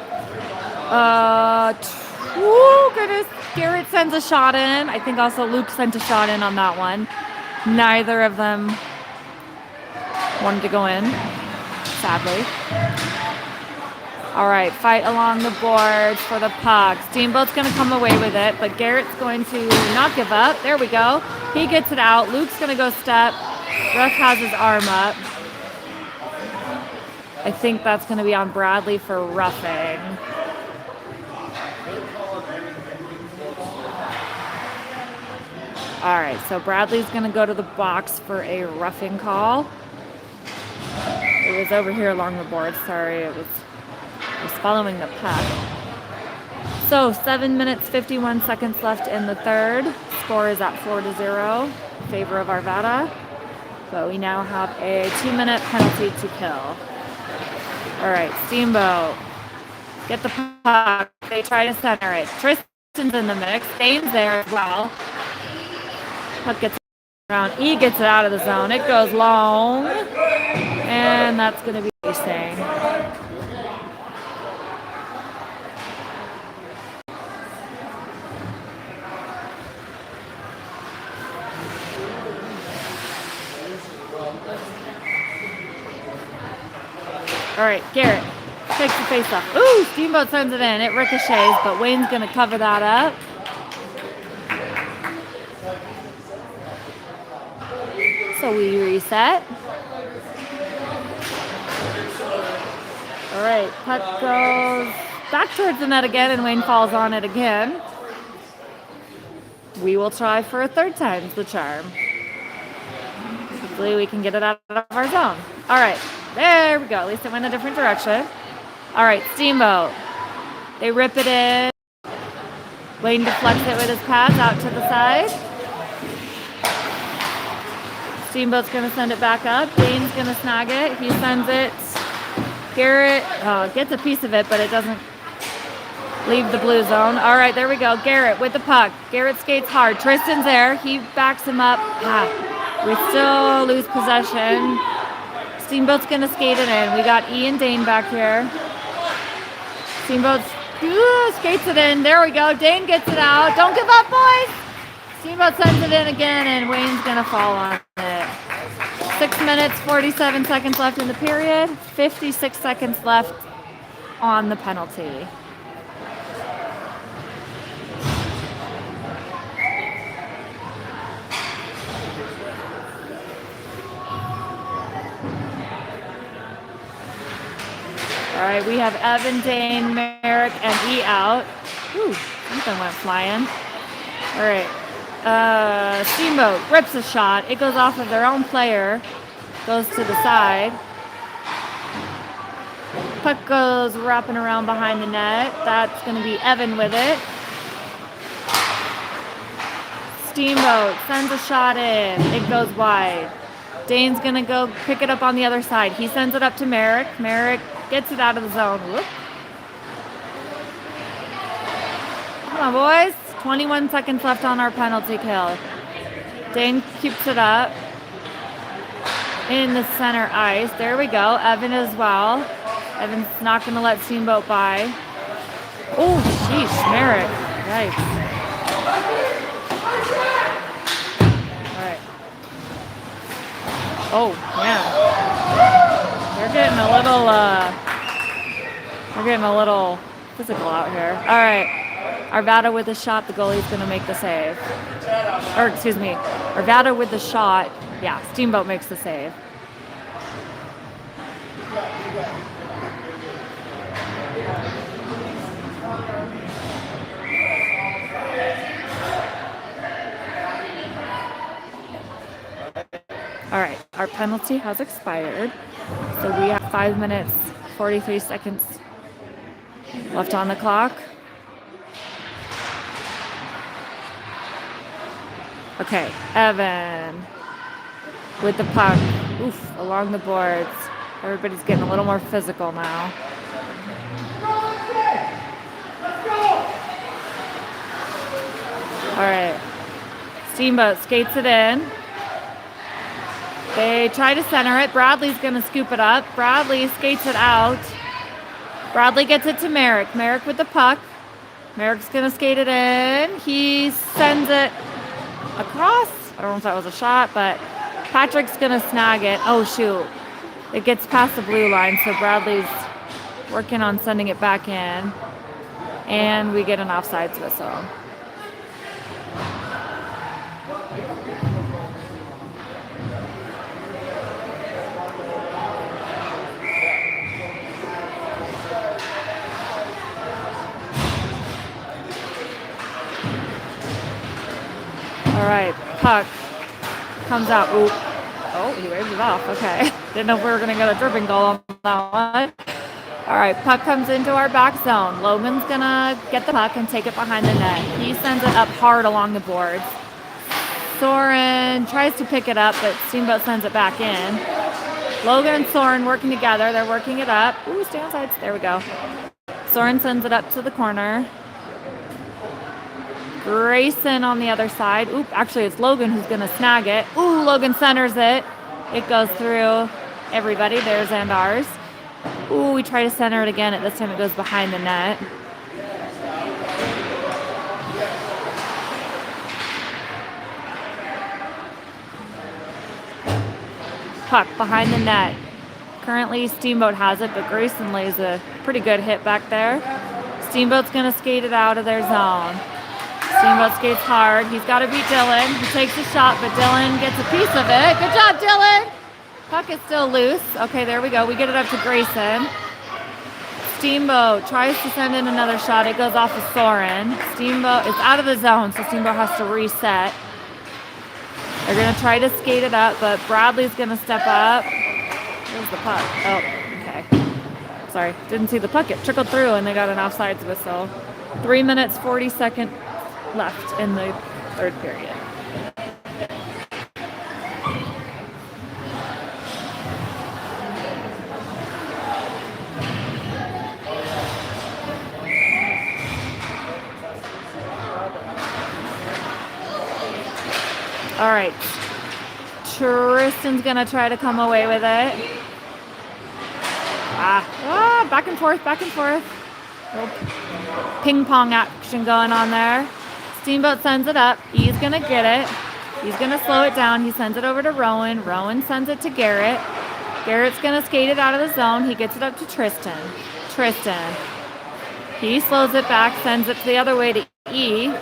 Speaker 1: Goodness. Garrett sends a shot in. I think also Luke sent a shot in on that one. Neither of them wanted to go in, sadly. All right, fight along the boards for the puck. Steamboat's going to come away with it, but Garrett's going to not give up. There we go. He gets it out. Luke's going to go step. Ref has his arm up. I think that's going to be on Bradley for roughing. All right, so Bradley's going to go to the box for a roughing call. It was over here along the board. Sorry, it was following the puck. So 7 minutes, 51 seconds left in the third. Score is at 4-0 in favor of Arvada. But we now have a 2-minute penalty to kill. All right, Steamboat. Get the puck. They try to center it. Tristan's in the mix. Dane's there as well. Puck gets around. E gets it out of the zone. It goes long. And that's going to be icing. All right, Garrett takes the face off. Ooh, Steamboat sends it in. It ricochets, but Wayne's going to cover that up. So we reset. All right, puck goes back towards the net again, and Wayne falls on it again. We will try for a third time's the charm. Hopefully we can get it out of our zone. All right, there we go. At least it went a different direction. All right, Steamboat. They rip it in. Wayne deflects it with his pads out to the side. Steamboat's going to send it back up. Dane's going to snag it. He sends it. Garrett gets a piece of it, but it doesn't leave the blue zone. All right, there we go. Garrett with the puck. Garrett skates hard. Tristan's there. He backs him up. We still lose possession. Steamboat's going to skate it in. We got E and Dane back here. Steamboat skates it in. There we go. Dane gets it out. Don't give up, boys. Steamboat sends it in again, and Wayne's going to fall on it. 6 minutes, 47 seconds left in the period. 56 seconds left on the penalty. All right, we have Evan, Dane, Merrick, and E out. Ooh, something went flying. All right. Steamboat rips a shot. It goes off of their own player. Goes to the side. Puck goes wrapping around behind the net. That's going to be Evan with it. Steamboat sends a shot in. It goes wide. Dane's going to go pick it up on the other side. He sends it up to Merrick. Merrick gets it out of the zone. Whoop. Come on, boys. 21 seconds left on our penalty kill. Dane keeps it up in the center ice. There we go. Evan as well. Evan's not going to let Steamboat by. Oh, sheesh. Merrick. Yikes. All right. Oh, man. They're getting a little physical out here. All right. Arvada with the shot, the goalie's going to make the save. Or, excuse me, Arvada with the shot. Yeah, Steamboat makes the save. All right, our penalty has expired. So we have 5 minutes, 43 seconds left on the clock. Okay, Evan with the puck. Oof, along the boards. Everybody's getting a little more physical now. All right. Steamboat skates it in. They try to center it. Bradley's going to scoop it up. Bradley skates it out. Bradley gets it to Merrick. Merrick with the puck. Merrick's going to skate it in. He sends it across. I don't know if that was a shot, but Patrick's going to snag it. Oh, shoot. It gets past the blue line, so Bradley's working on sending it back in. And we get an offsides whistle. All right, puck comes out. Ooh. Oh, he waved it off. Okay. Didn't know if we were going to get a dripping goal on that one. All right, puck comes into our back zone. Logan's going to get the puck and take it behind the net. He sends it up hard along the boards. Soren tries to pick it up, but Steamboat sends it back in. Logan and Soren working together. They're working it up. Ooh, stay on sides. There we go. Soren sends it up to the corner. Grayson on the other side. Oop, actually it's Logan who's going to snag it. Ooh, Logan centers it. It goes through everybody. Theirs and ours. Ooh, we try to center it again. At this time it goes behind the net. puck behind the net. Currently, Steamboat has it, but Grayson lays a pretty good hit back there. Steamboat's going to skate it out of their zone. Steamboat skates hard. He's got to beat Dylan. He takes a shot, but Dylan gets a piece of it. Good job, Dylan! Puck is still loose. Okay, there we go. We get it up to Grayson. Steamboat tries to send in another shot. It goes off of Soren. Steamboat is out of the zone, so Steamboat has to reset. They're going to try to skate it up, but Bradley's going to step up. Where's the puck? Oh, okay. Sorry, didn't see the puck. It trickled through, and they got an offsides whistle. 3 minutes, 40 seconds left in the third period. All right. Tristan's going to try to come away with it. Back and forth, back and forth. Ping pong action going on there. Steamboat sends it up. He's going to get it. He's going to slow it down. He sends it over to Rowan. Rowan sends it to Garrett. Garrett's going to skate it out of the zone. He gets it up to Tristan. Tristan. He slows it back, sends it the other way to E.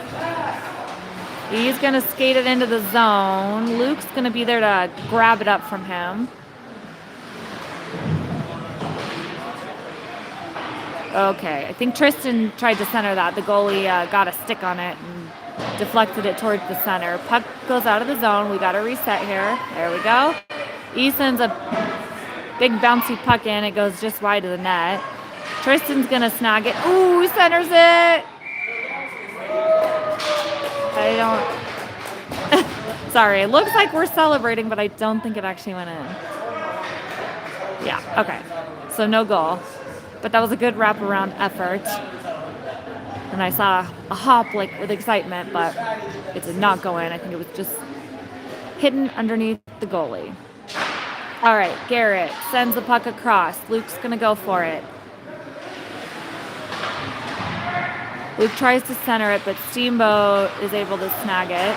Speaker 1: He's going to skate it into the zone. Luke's going to be there to grab it up from him. Okay, I think Tristan tried to center that. The goalie got a stick on it and deflected it towards the center. Puck goes out of the zone. We got to reset here. There we go. E sends a big bouncy puck in. It goes just wide of the net. Tristan's going to snag it. Ooh, he centers it. I don't... Sorry, it looks like we're celebrating, but I don't think it actually went in. Yeah, okay. So no goal. But that was a good wraparound effort. And I saw a hop like with excitement, but it did not go in. I think it was just hidden underneath the goalie. All right, Garrett sends the puck across. Luke's going to go for it. Luke tries to center it, but Steamboat is able to snag it.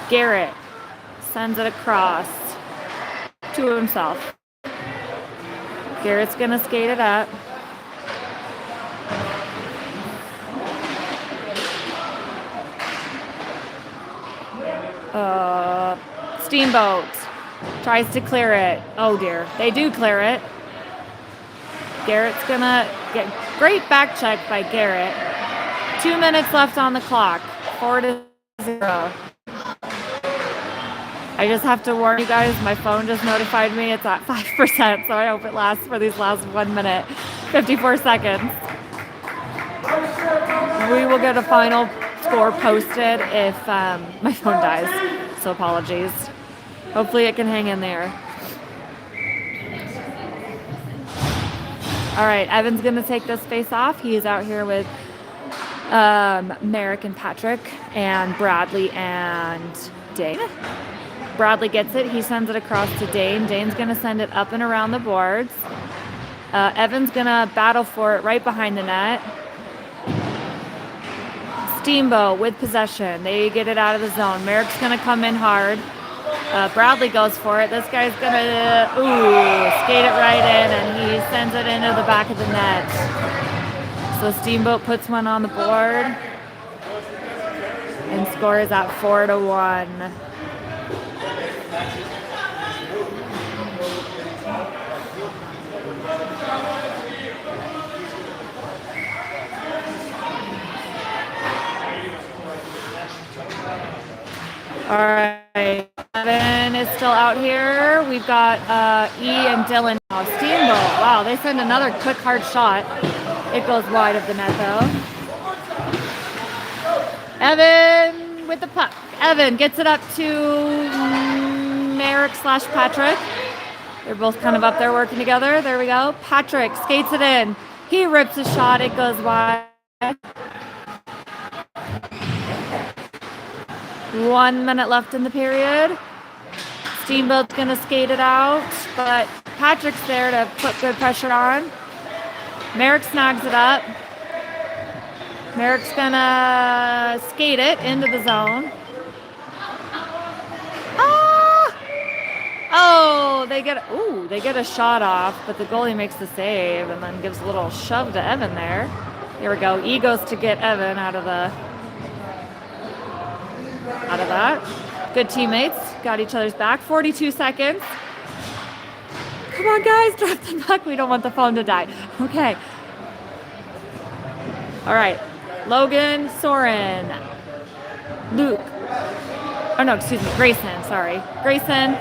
Speaker 1: Garrett sends it across to himself. Garrett's going to skate it up. Steamboat tries to clear it. Oh dear, they do clear it. Garrett's going to get great back check by Garrett. 2 minutes left on the clock. 4-0. I just have to warn you guys, my phone just notified me it's at 5%, so I hope it lasts for these last 1 minute, 54 seconds. We will get a final score posted if my phone dies, so apologies. Hopefully it can hang in there. All right, Evan's going to take this face off. He is out here with Merrick and Patrick and Bradley and Dane. Bradley gets it. He sends it across to Dane. Dane's going to send it up and around the boards. Evan's going to battle for it right behind the net. Steamboat with possession. They get it out of the zone. Merrick's going to come in hard. Bradley goes for it. This guy's going to, skate it right in, and he sends it into the back of the net. So Steamboat puts one on the board and scores at 4-1. All right, Evan is still out here. We've got E and Dylan now. Steamboat, wow, they send another quick, hard shot. It goes wide of the net, though. Evan with the puck. Evan gets it up to Merrick/Patrick. They're both kind of up there working together. There we go. Patrick skates it in. He rips a shot. It goes wide. 1 minute left in the period. Steamboat's going to skate it out, but Patrick's there to put good pressure on. Merrick snags it up. Merrick's going to skate it into the zone. Oh, they get a shot off, but the goalie makes the save and then gives a little shove to Evan there. Here we go. E goes to get Evan out of that. Good teammates. Got each other's back. 42 seconds. Come on, guys. Drop the puck. We don't want the phone to die. Okay. All right. Logan, Soren, Luke. Oh, no, excuse me. Grayson. Sorry. Grayson.